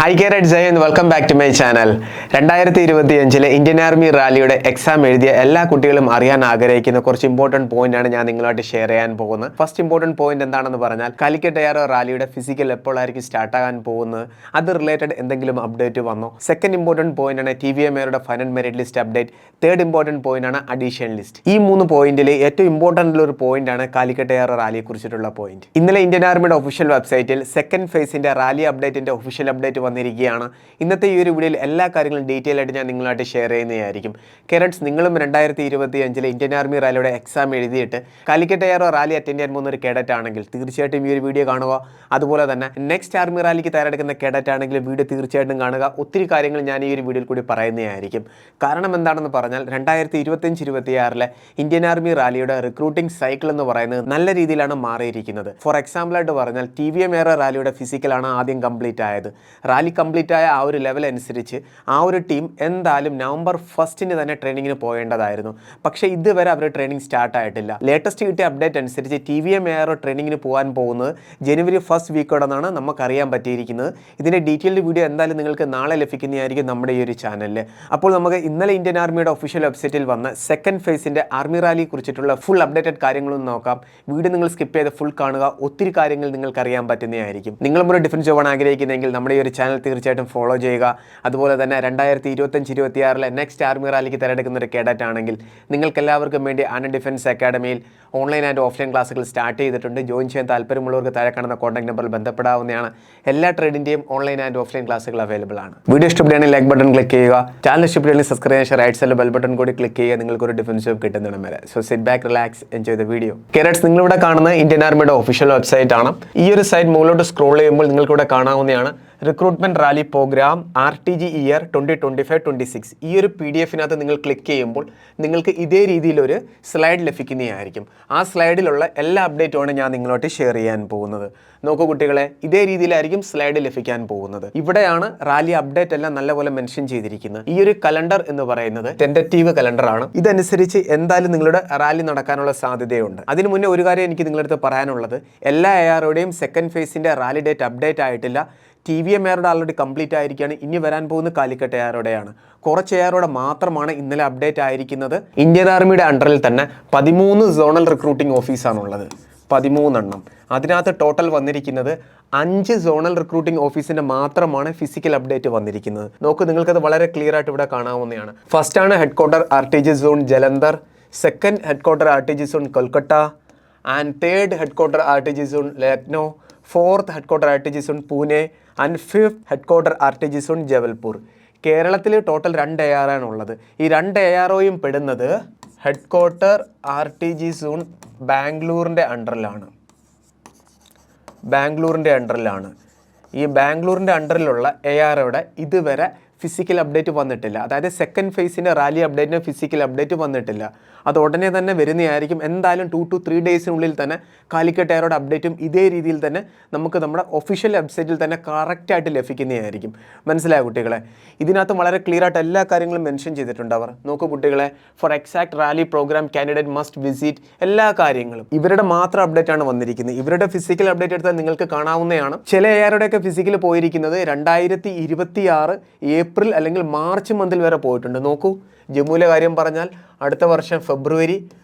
Hi Garrett Jay and welcome back to my channel. 2025 Indian army റാലിയുടെ exam എഴുതിയ എല്ലാ കുട്ടികളും അറിയാൻ ആഗ്രഹിക്കുന്ന കുറച്ച് ഇമ്പോർട്ടന്റ് പോയിന്റ് ആണ് ഞാൻ നിങ്ങളുമായിട്ട് ഷെയർ ചെയ്യാൻ പോകുന്നത്. ഫസ്റ്റ് ഇമ്പോർട്ടന്റ് പോയിന്റ് എന്താണെന്ന് പറഞ്ഞാൽ കാലിക്കറ്റ് എയർ റാലിയുടെ ഫിസിക്കൽ എപ്പോഴായിരിക്കും സ്റ്റാർട്ട് ആകാൻ പോകുന്നത്, അത് റിലേറ്റഡ് എന്തെങ്കിലും അപ്ഡേറ്റ് വന്നോ. സെക്കൻഡ് ഇമ്പോർട്ടന്റ് പോയിന്റ് ആണ് TVMAയുടെ final merit list update. Third important point ആണ് അഡീഷൻ ലിസ്റ്റ്. ഈ മൂന്ന് പോയിന്റിൽ ഏറ്റവും ഇമ്പോർട്ടന്റ് ഒരു പോയിന്റ് ആണ് കാലിക്കറ്റ് എയർ റാലിയെ കുറിച്ചിട്ടുള്ള പോയിന്റ്. ഇന്നലെ ഇന്ത്യൻ ആർമിയുടെ ഒഫീഷ്യൽ വെബ്സൈറ്റിൽ സെക്കൻഡ് ഫേസിന്റെ റാലി അപ്ഡേറ്റിന്റെ ഒഫീഷ്യൽ അപ്ഡേറ്റ് വന്നിരിക്കുകയാണ്. ഇന്നത്തെ ഈ ഒരു വീഡിയോയിൽ എല്ലാ കാര്യങ്ങളും ഡീറ്റെയിൽ ആയിട്ട് ഞാൻ നിങ്ങളുമായിട്ട് ഷെയർ ചെയ്യുന്നതായിരിക്കും. കേരറ്റ്സ്, നിങ്ങളും 2025 ഇന്ത്യൻ ആർമി റാലിയുടെ എക്സാം എഴുതിയിട്ട് കാലിക്കറ്റ് എയർ റാലി അറ്റൻഡ് ചെയ്യാൻ പോകുന്ന ഒരു കേഡറ്റ് ആണെങ്കിൽ തീർച്ചയായിട്ടും ഈ ഒരു വീഡിയോ കാണുക. അതുപോലെ തന്നെ നെക്സ്റ്റ് ആർമി റാലിക്ക് തയ്യാറെടുക്കുന്ന കേഡറ്റ് ആണെങ്കിൽ വീഡിയോ തീർച്ചയായിട്ടും കാണുക. ഒത്തിരി കാര്യങ്ങൾ ഞാൻ ഈ ഒരു വീഡിയോയിൽ കൂടി പറയുന്നതായിരിക്കും. കാരണം എന്താണെന്ന് പറഞ്ഞാൽ 2025-26 ഇന്ത്യൻ ആർമി റാലിയുടെ റിക്രൂട്ടിംഗ് സൈക്കിൾ എന്ന് പറയുന്നത് നല്ല രീതിയിലാണ് മാറിയിരിക്കുന്നത്. ഫോർ എക്സാമ്പിൾ ആയിട്ട് പറഞ്ഞാൽ TVMA റാലിയുടെ ഫിസിക്കലാണ് ആദ്യം കംപ്ലീറ്റ് ആയത്. റാലി കംപ്ലീറ്റ് ആയ ആ ഒരു ലെവൽ അനുസരിച്ച് ആ ഒരു ടീം എന്തായാലും നവംബർ 1 തന്നെ ട്രെയിനിങ്ങിന് പോകേണ്ടതായിരുന്നു. പക്ഷേ ഇതുവരെ അവർ ട്രെയിനിങ് സ്റ്റാർട്ട് ആയിട്ടില്ല. ലേറ്റസ്റ്റ് കിട്ടിയ അപ്ഡേറ്റ് അനുസരിച്ച് TVMA ട്രെയിനിങ്ങിന് പോകാൻ പോകുന്നത് ജനുവരി 1 വീക്കോടെന്നാണ് നമുക്കറിയാൻ പറ്റിയിരിക്കുന്നത്. ഇതിൻ്റെ ഡീറ്റെയിൽഡ് വീഡിയോ എന്തായാലും നിങ്ങൾക്ക് നാളെ ലഭിക്കുന്നതായിരിക്കും നമ്മുടെ ഈ ഒരു ചാനലിൽ. അപ്പോൾ നമുക്ക് ഇന്നലെ ഇന്ത്യൻ ആർമിയുടെ ഒഫീഷ്യൽ വെബ്സൈറ്റിൽ വന്ന സെക്കൻഡ് ഫേസിൻ്റെ ആർമി റാലിയെ കുറിച്ചിട്ടുള്ള ഫുൾ അപ്ഡേറ്റഡ് കാര്യങ്ങളൊന്നും നോക്കാം. വീഡിയോ നിങ്ങൾ സ്കിപ്പ് ചെയ്ത് ഫുൾ കാണുക. ഒത്തിരി കാര്യങ്ങൾ നിങ്ങൾക്ക് അറിയാൻ പറ്റുന്നതായിരിക്കും. നിങ്ങളും ഒരു ഡിഫൻസ് ജോബാണ് ആഗ്രഹിക്കുന്നതെങ്കിൽ നമ്മുടെ ഈ ഒരു ചാനൽ തീർച്ചയായിട്ടും ഫോളോ ചെയ്യുക. അതുപോലെ തന്നെ 2025-26 നെക്സ്റ്റ് ആർമി റാലിക്ക് തിരഞ്ഞെടുക്കുന്ന ഒരു കേഡറ്റ് ആണെങ്കിൽ നിങ്ങൾക്ക് എല്ലാവർക്കും വേണ്ടി ആന ഡിഫൻസ് അക്കാഡമിയിൽ ഓൺലൈൻ ആൻഡ് ഓഫ്ലൈൻ ക്ലാസ്സുകൾ സ്റ്റാർട്ട് ചെയ്തിട്ടുണ്ട്. ജോയിൻ ചെയ്യാൻ താല്പര്യമുള്ളവർക്ക് താഴെ കാണുന്ന കോൺടാക്ട് നമ്പറിൽ ബന്ധപ്പെടാവുന്നതാണ്. എല്ലാ ട്രേഡിൻ്റെയും ഓൺലൈൻ ആൻഡ് ഓഫ്ലൈൻ ക്ലാസ്സുകൾ അവൈലബിൾ ആണ്. വീഡിയോ ഇഷ്ടപ്പെടുകയാണെങ്കിൽ ലൈക്ക് ബട്ടൺ ക്ലിക്ക് ചെയ്യുക. ചാനൽ ഇഷ്ടപ്പെടുകയാണെങ്കിൽ സബ്സ്ക്രൈബ് ചെയ്യുക. റൈറ്റ് സൈഡിൽ ബെൽ ബട്ടൺ കൂടി ക്ലിക്ക് ചെയ്യുക. നിങ്ങൾക്ക് ഒരു ഡിഫൻസ് ജോബ് കിട്ടുന്നതാണ് വരെ. So sit back, relax, enjoy the video. കേരറ്റ്സ്, നിങ്ങളിവിടെ കാണുന്ന ഇന്ത്യൻ ആർമിയുടെ ഒഫീഷ്യൽ വെബ്സൈറ്റ് ആണ്. ഈ ഒരു സൈറ്റ് മുകളിലോട്ട് സ്ക്രോൾ ചെയ്യുമ്പോൾ നിങ്ങൾക്കിവിടെ കാണാവുന്നതാണ് recruitment rally programme RTG year 2025-26. ഈ ഒരു PDF-നകത്ത് നിങ്ങൾ ക്ലിക്ക് ചെയ്യുമ്പോൾ നിങ്ങൾക്ക് ഇതേ രീതിയിലൊരു സ്ലൈഡ് ലഭിക്കുന്നതായിരിക്കും. ആ സ്ലൈഡിലുള്ള എല്ലാ അപ്ഡേറ്റുമാണ് ഞാൻ നിങ്ങളോട്ട് ഷെയർ ചെയ്യാൻ പോകുന്നത്. നോക്കൂ കുട്ടികളെ, ഇതേ രീതിയിലായിരിക്കും സ്ലൈഡ് ലഭിക്കാൻ പോകുന്നത്. ഇവിടെയാണ് റാലി അപ്ഡേറ്റ് എല്ലാം നല്ലപോലെ മെൻഷൻ ചെയ്തിരിക്കുന്നത്. ഈ ഒരു കലണ്ടർ എന്ന് പറയുന്നത് ടെൻറ്ററ്റീവ് കലണ്ടറാണ്. ഇതനുസരിച്ച് എന്തായാലും നിങ്ങളുടെ റാലി നടക്കാനുള്ള സാധ്യതയുണ്ട്. അതിനു മുന്നേ ഒരു കാര്യം എനിക്ക് നിങ്ങളുടെ അടുത്ത് പറയാനുള്ളത്, എല്ലാ AROയുടെയും സെക്കൻഡ് ഫേസിൻ്റെ റാലി ഡേറ്റ് അപ്ഡേറ്റ് ആയിട്ടില്ല. TVMA ആൾറെഡി കംപ്ലീറ്റ് ആയിരിക്കുകയാണ്. ഇനി വരാൻ പോകുന്ന കാലിക്കറ്റ് AROയുടെയാണ്. കുറച്ച് AROയുടെ മാത്രമാണ് ഇന്നലെ അപ്ഡേറ്റ് ആയിരിക്കുന്നത്. ഇന്ത്യൻ ആർമിയുടെ അണ്ടറിൽ തന്നെ 13 സോണൽ റിക്രൂട്ടിംഗ് ഓഫീസാണുള്ളത്. 13 അതിനകത്ത് ടോട്ടൽ വന്നിരിക്കുന്നത് 5 സോണൽ റിക്രൂട്ടിംഗ് ഓഫീസിൻ്റെ മാത്രമാണ് ഫിസിക്കൽ അപ്ഡേറ്റ് വന്നിരിക്കുന്നത്. നോക്കൂ, നിങ്ങൾക്കത് വളരെ ക്ലിയർ ആയിട്ട് ഇവിടെ കാണാവുന്നതാണ്. ഫസ്റ്റാണ് head quarter RTG zone Jalandhar, second head quarter RTG zone Kolkata, and third head quarter RTG zone Lucknow, fourth head quarter RTG zone Pune, and fifth head quarter RTG zone Jabalpur. കേരളത്തിൽ ടോട്ടൽ 2 AR ആണുള്ളത്. ഈ 2 AROയും പെടുന്നത് ഹെഡ് ക്വാർട്ടർ RTG സോൺ ബാംഗ്ലൂരിൻ്റെ അണ്ടറിലാണ്. ഈ ബാംഗ്ലൂരിൻ്റെ അണ്ടറിലുള്ള AROയുടെ ഇതുവരെ ഫിസിക്കൽ അപ്ഡേറ്റ് വന്നിട്ടില്ല. അതായത് സെക്കൻഡ് ഫേസിൻ്റെ റാലി അപ്ഡേറ്റിന് ഫിസിക്കൽ അപ്ഡേറ്റ് വന്നിട്ടില്ല. അത് ഉടനെ തന്നെ വരുന്നതായിരിക്കും. എന്തായാലും 2 to 3 ഡേയ്സിനുള്ളിൽ തന്നെ കാലിക്കറ്റ് എയറോയുടെ അപ്ഡേറ്റും ഇതേ രീതിയിൽ തന്നെ നമുക്ക് നമ്മുടെ ഒഫീഷ്യൽ വെബ്സൈറ്റിൽ തന്നെ കറക്റ്റായിട്ട് ലഭിക്കുന്നതായിരിക്കും. മനസ്സിലായ കുട്ടികളെ? ഇതിനകത്ത് വളരെ ക്ലിയർ ആയിട്ട് എല്ലാ കാര്യങ്ങളും മെൻഷൻ ചെയ്തിട്ടുണ്ട് അവർ. നോക്കൂ കുട്ടികളെ, for exact rally programme candidate must visit, എല്ലാ കാര്യങ്ങളും ഇവരുടെ മാത്രം അപ്ഡേറ്റ് ആണ് വന്നിരിക്കുന്നത്. ഇവരുടെ ഫിസിക്കൽ അപ്ഡേറ്റ് എടുത്താൽ നിങ്ങൾക്ക് കാണാവുന്നതാണ്. ചില AROയുടെയൊക്കെ ഫിസിക്കൽ പോയിരിക്കുന്നത് 2026 ഏപ്രിൽ അല്ലെങ്കിൽ മാർച്ച് മന്തിൽ വരെ പോയിട്ടുണ്ട്. നോക്കൂ, ജമ്മുവിലെ കാര്യം പറഞ്ഞാൽ അടുത്ത വർഷം ഫെബ്രുവരി,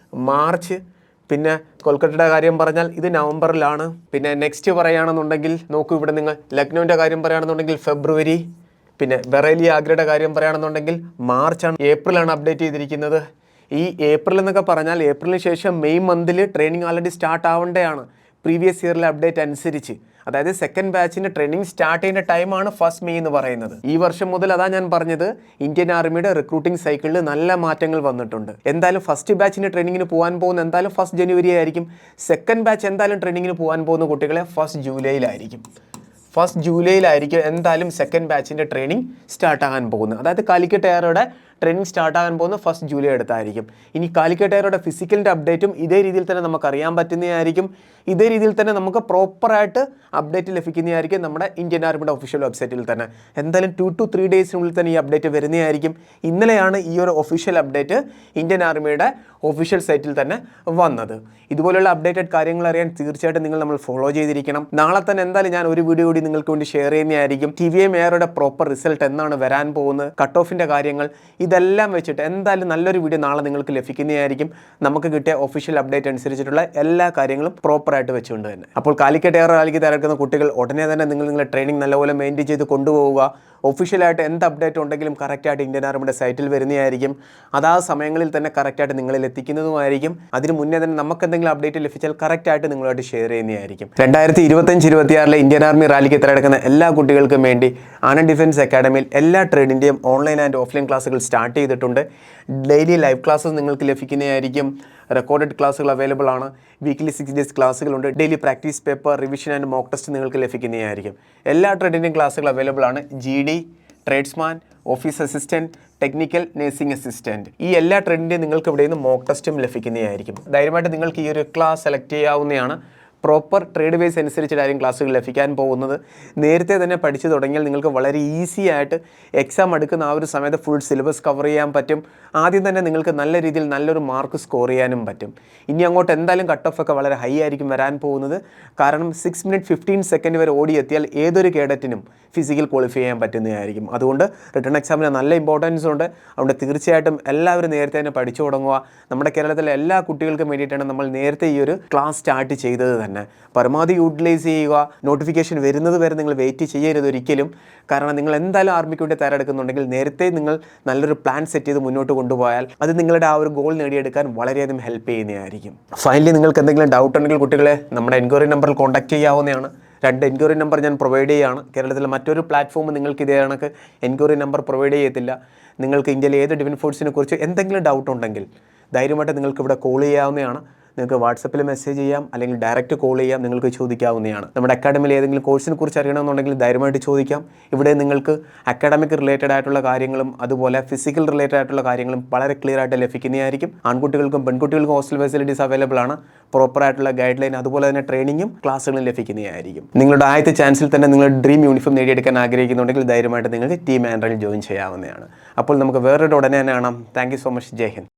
മാർച്ച്. പിന്നെ കൊൽക്കത്തയുടെ കാര്യം പറഞ്ഞാൽ ഇത് നവംബറിലാണ്. പിന്നെ നെക്സ്റ്റ് പറയുകയാണെന്നുണ്ടെങ്കിൽ നോക്കൂ, ഇവിടെ നിങ്ങൾ ലക്നൗവിൻ്റെ കാര്യം പറയുകയാണെന്നുണ്ടെങ്കിൽ ഫെബ്രുവരി. പിന്നെ ബറേലി ആഗ്രയുടെ കാര്യം പറയുകയാണെന്നുണ്ടെങ്കിൽ മാർച്ചാണ്. ഏപ്രിലാണ് അപ്ഡേറ്റ് ചെയ്തിരിക്കുന്നത്. ഈ ഏപ്രിൽ എന്നൊക്കെ പറഞ്ഞാൽ ഏപ്രിലിന് ശേഷം മെയ് മന്തിൽ ട്രെയിനിങ് ഓൾറെഡി സ്റ്റാർട്ട് ആവേണ്ടതാണ് പ്രീവിയസ് ഇയറിലെ അപ്ഡേറ്റ് അനുസരിച്ച്. അതായത് സെക്കൻഡ് ബാച്ചിൻ്റെ ട്രെയിനിങ് സ്റ്റാർട്ട് ചെയ്യുന്ന ടൈമാണ് 1 മെയ് എന്ന് പറയുന്നത്. ഈ വർഷം മുതൽ അതാ ഞാൻ പറഞ്ഞത്, ഇന്ത്യൻ ആർമിയുടെ റിക്രൂട്ടിംഗ് സൈക്കിളിൽ നല്ല മാറ്റങ്ങൾ വന്നിട്ടുണ്ട്. എന്തായാലും ഫസ്റ്റ് ബാച്ചിൻ്റെ ട്രെയിനിങ്ങിന് പോകാൻ പോകുന്ന എന്തായാലും 1 ജനുവരി ആയിരിക്കും. സെക്കൻഡ് ബാച്ച് എന്തായാലും ട്രെയിനിങ്ങിന് പോകാൻ പോകുന്ന കുട്ടികളെ 1 ജൂലൈയിലായിരിക്കും. എന്തായാലും സെക്കൻഡ് ബാച്ചിൻ്റെ ട്രെയിനിങ് സ്റ്റാർട്ട് ആകാൻ പോകുന്നത്. അതായത് കാലിക്കറ്റ് എയറോയുടെ ട്രെയിനിങ് സ്റ്റാർട്ട് ആകാൻ പോകുന്ന 1 ജൂലൈ അടുത്തായിരിക്കും. ഇനി കാലിക്കറ്റ് എയറുടെ ഫിസിക്കലിൻ്റെ അപ്ഡേറ്റും ഇതേ രീതിയിൽ തന്നെ നമുക്ക് അറിയാൻ പറ്റുന്നതായിരിക്കും. ഇതേ രീതിയിൽ തന്നെ നമുക്ക് പ്രോപ്പറായിട്ട് അപ്ഡേറ്റ് ലഭിക്കുന്നതായിരിക്കും നമ്മുടെ ഇന്ത്യൻ ആർമിയുടെ ഒഫീഷ്യൽ വെബ്സൈറ്റിൽ തന്നെ. എന്തായാലും 2 to 3 ഡേയ്സിനുള്ളിൽ തന്നെ ഈ അപ്ഡേറ്റ് വരുന്നതായിരിക്കും. ഇന്നലെയാണ് ഈ ഒരു ഒഫീഷ്യൽ അപ്ഡേറ്റ് ഇന്ത്യൻ ആർമിയുടെ ഒഫീഷ്യൽ സൈറ്റിൽ തന്നെ വന്നത്. ഇതുപോലുള്ള അപ്ഡേറ്റഡ് കാര്യങ്ങൾ അറിയാൻ തീർച്ചയായിട്ടും നമ്മൾ ഫോളോ ചെയ്തിരിക്കണം. നാളെ തന്നെ എന്തായാലും ഞാൻ ഒരു വീഡിയോ കൂടി നിങ്ങൾക്ക് വേണ്ടി ഷെയർ ചെയ്യുന്നതായിരിക്കും. TVM എയറുടെ പ്രോപ്പർ റിസൾട്ട് എന്നാണ് വരാൻ പോകുന്നത്, കട്ട് ഓഫിൻ്റെ കാര്യങ്ങൾ, ഇതെല്ലാം വെച്ചിട്ട് എന്തായാലും നല്ലൊരു വീഡിയോ നാളെ നിങ്ങൾക്ക് ലഭിക്കുന്നതായിരിക്കും. നമുക്ക് കിട്ടിയ ഒഫീഷ്യൽ അപ്ഡേറ്റ് അനുസരിച്ചിട്ടുള്ള എല്ലാ കാര്യങ്ങളും പ്രോപ്പറായിട്ട് വെച്ചുകൊണ്ട് തന്നെ. അപ്പോൾ കാലിക്കറ്റ് എയർ റാലിക്ക് തയ്യാറെടുക്കുന്ന കുട്ടികൾ ഉടനെ തന്നെ നിങ്ങളുടെ ട്രെയിനിങ് നല്ലപോലെ മെയിൻറ്റെയിൻ ചെയ്ത് കൊണ്ടുപോവുക. ഒഫീഷ്യലായിട്ട് എന്ത് അപ്ഡേറ്റ് ഉണ്ടെങ്കിലും കറക്റ്റായിട്ട് ഇന്ത്യൻ ആർമിയുടെ സൈറ്റിൽ വരുന്നതായിരിക്കും. അതാ സമയങ്ങളിൽ തന്നെ കറക്റ്റായിട്ട് നിങ്ങളിൽ എത്തിക്കുന്നതുമായിരിക്കും. അതിന് മുന്നേ തന്നെ നമുക്ക് എന്തെങ്കിലും അപ്ഡേറ്റ് ലഭിച്ചാൽ കറക്റ്റായിട്ട് നിങ്ങളുമായിട്ട് ഷെയർ ചെയ്യുന്നതായിരിക്കും. 2025-26 ഇന്ത്യൻ ആർമി റാലിക്ക് തയ്യാറെടുക്കുന്ന എല്ലാ കുട്ടികൾക്കും വേണ്ടി ആനന്ദ് ഡിഫൻസ് അക്കാഡമിയിൽ എല്ലാ ട്രേഡിൻ്റെയും ഓൺലൈൻ ആൻഡ് ഓഫ്ലൈൻ ക്ലാസ്സുകൾ സ്റ്റാർട്ട് ചെയ്തിട്ടുണ്ട്. ഡെയിലി ലൈവ് ക്ലാസ്സസ് നിങ്ങൾക്ക് ലഭിക്കുന്നതായിരിക്കും. റെക്കോർഡഡ് ക്ലാസ്സുകൾ അവൈലബിൾ ആണ്. വീക്ക്ലി 6 ഡേയ്സ് ക്ലാസ്സുകളുണ്ട്. Daily practice paper, revision and mock test നിങ്ങൾക്ക് ലഭിക്കുന്നതായിരിക്കും. എല്ലാ ട്രേഡിൻ്റെയും ക്ലാസ്സുകൾ അവൈലബിൾ ആണ്. GD, tradesman, office assistant, technical, nursing assistant, ഈ എല്ലാ ട്രെയിനിൻ്റെയും നിങ്ങൾക്ക് ഇവിടെ നിന്ന് മോക്ക് ടെസ്റ്റും ലഭിക്കുന്നതായിരിക്കും. ധൈര്യമായിട്ട് നിങ്ങൾക്ക് ഈ ഒരു ക്ലാസ് സെലക്ട് ചെയ്യാവുന്നതാണ്. പ്രോപ്പർ ട്രേഡ് ബേസ് അനുസരിച്ചിട്ടായിരിക്കും ക്ലാസ്സുകൾ ലഭിക്കാൻ പോകുന്നത്. നേരത്തെ തന്നെ പഠിച്ചു തുടങ്ങിയാൽ നിങ്ങൾക്ക് വളരെ ഈസി ആയിട്ട് എക്സാം എടുക്കുന്ന ആ ഒരു സമയത്ത് ഫുൾ സിലബസ് കവർ ചെയ്യാൻ പറ്റും. ആദ്യം തന്നെ നിങ്ങൾക്ക് നല്ല രീതിയിൽ നല്ലൊരു മാർക്ക് സ്കോർ ചെയ്യാനും പറ്റും. ഇനി അങ്ങോട്ട് എന്തായാലും കട്ട് ഓഫ് ഒക്കെ വളരെ ഹൈ ആയിരിക്കും വരാൻ പോകുന്നത്. കാരണം 6 minutes 15 seconds വരെ ഓടിയെത്തിയാൽ ഏതൊരു കേഡറ്റിനും ഫിസിക്കൽ ക്വാളിഫൈ ചെയ്യാൻ പറ്റുന്നതായിരിക്കും. അതുകൊണ്ട് റിട്ടേൺ എക്സാമിന് നല്ല ഇമ്പോർട്ടൻസ് ഉണ്ട്. അതുകൊണ്ട് തീർച്ചയായിട്ടും എല്ലാവരും നേരത്തെ തന്നെ പഠിച്ചു തുടങ്ങുക. നമ്മുടെ കേരളത്തിലെ എല്ലാ കുട്ടികൾക്കും വേണ്ടിയിട്ടാണ് നമ്മൾ നേരത്തെ ഈ ഒരു ക്ലാസ് സ്റ്റാർട്ട് ചെയ്തത് തന്നെ. പരമാവധി യൂട്ടിലൈസ് ചെയ്യുക. നോട്ടിഫിക്കേഷൻ വരുന്നത് വരെ നിങ്ങൾ വെയിറ്റ് ചെയ്യരുത് ഒരിക്കലും. കാരണം നിങ്ങൾ എന്തായാലും ആർമിക്ക് വേണ്ടി തയ്യാറെടുക്കുന്നുണ്ടെങ്കിൽ നേരത്തെ നിങ്ങൾ നല്ലൊരു പ്ലാൻ സെറ്റ് ചെയ്ത് മുന്നോട്ട് കൊണ്ടുപോയാൽ അത് നിങ്ങളുടെ ആ ഒരു ഗോൾ നേടിയെടുക്കാൻ വളരെയധികം ഹെൽപ്പ് ചെയ്യുന്നതായിരിക്കും. ഫൈനലി നിങ്ങൾക്ക് എന്തെങ്കിലും ഡൗട്ട് ഉണ്ടെങ്കിൽ കുട്ടികളെ നമ്മുടെ എൻക്വയറി നമ്പറിൽ കോൺടാക്ട് ചെയ്യാവുന്നതാണ്. 2 എൻക്വയറി നമ്പർ ഞാൻ പ്രൊവൈഡ് ചെയ്യുകയാണ്. കേരളത്തിലെ മറ്റൊരു പ്ലാറ്റ്ഫോം നിങ്ങൾക്ക് ഇതേ കണക്ക് എൻക്വയറി നമ്പർ പ്രൊവൈഡ് ചെയ്യത്തില്ല. നിങ്ങൾക്ക് ഇന്ത്യയിലെ ഏത് ഡിഫൻസ് ഫോഴ്സിനെ കുറിച്ച് എന്തെങ്കിലും ഡൗട്ട് ഉണ്ടെങ്കിൽ ധൈര്യമായിട്ട് നിങ്ങൾക്ക് ഇവിടെ കോൾ ചെയ്യാവുന്നതാണ്. നിങ്ങൾക്ക് വാട്സപ്പിൽ മെസ്സേജ് ചെയ്യാം, അല്ലെങ്കിൽ ഡയറക്റ്റ് കോൾ ചെയ്യാം, നിങ്ങൾക്ക് ചോദിക്കാവുന്നതാണ്. നമ്മുടെ അക്കാഡമിയിൽ ഏതെങ്കിലും കോഴ്സിനെ കുറിച്ച് അറിയണമെന്നുണ്ടെങ്കിൽ ധൈര്യമായിട്ട് ചോദിക്കാം. ഇവിടെ നിങ്ങൾക്ക് അക്കാഡമിക് റിലേറ്റഡ് ആയിട്ടുള്ള കാര്യങ്ങളും അതുപോലെ ഫിസിക്കൽ റിലേറ്റഡ് ആയിട്ടുള്ള കാര്യങ്ങളും വളരെ ക്ലിയർ ആയിട്ട് ലഭിക്കുന്നതായിരിക്കും. ആൺകുട്ടികൾക്കും പെൺകുട്ടികൾക്കും ഹോസ്റ്റൽ ഫെസിലിറ്റീസ് അവൈലബിൾ ആണ്. പ്രോപ്പർ ആയിട്ടുള്ള ഗൈഡ് ലൈൻ അതുപോലെ തന്നെ ട്രെയിനിങ്ങും ക്ലാസ്സുകളും ലഭിക്കുന്നതായിരിക്കും. നിങ്ങളുടെ ആദ്യത്തെ ചാൻസിൽ തന്നെ നിങ്ങളുടെ ഡ്രീം യൂണിഫോം നേടിയെടുക്കാൻ ആഗ്രഹിക്കുന്നുണ്ടെങ്കിൽ ധൈര്യമായിട്ട് നിങ്ങൾക്ക് ടീം ആൻഡ്രയിൽ ജോയിൻ ചെയ്യാവുന്നതാണ്. അപ്പോൾ നമുക്ക് വേറൊരു ഉടനെ തന്നെ കാണാം. Thank you so much. ജയ് ഹിന്ദ്.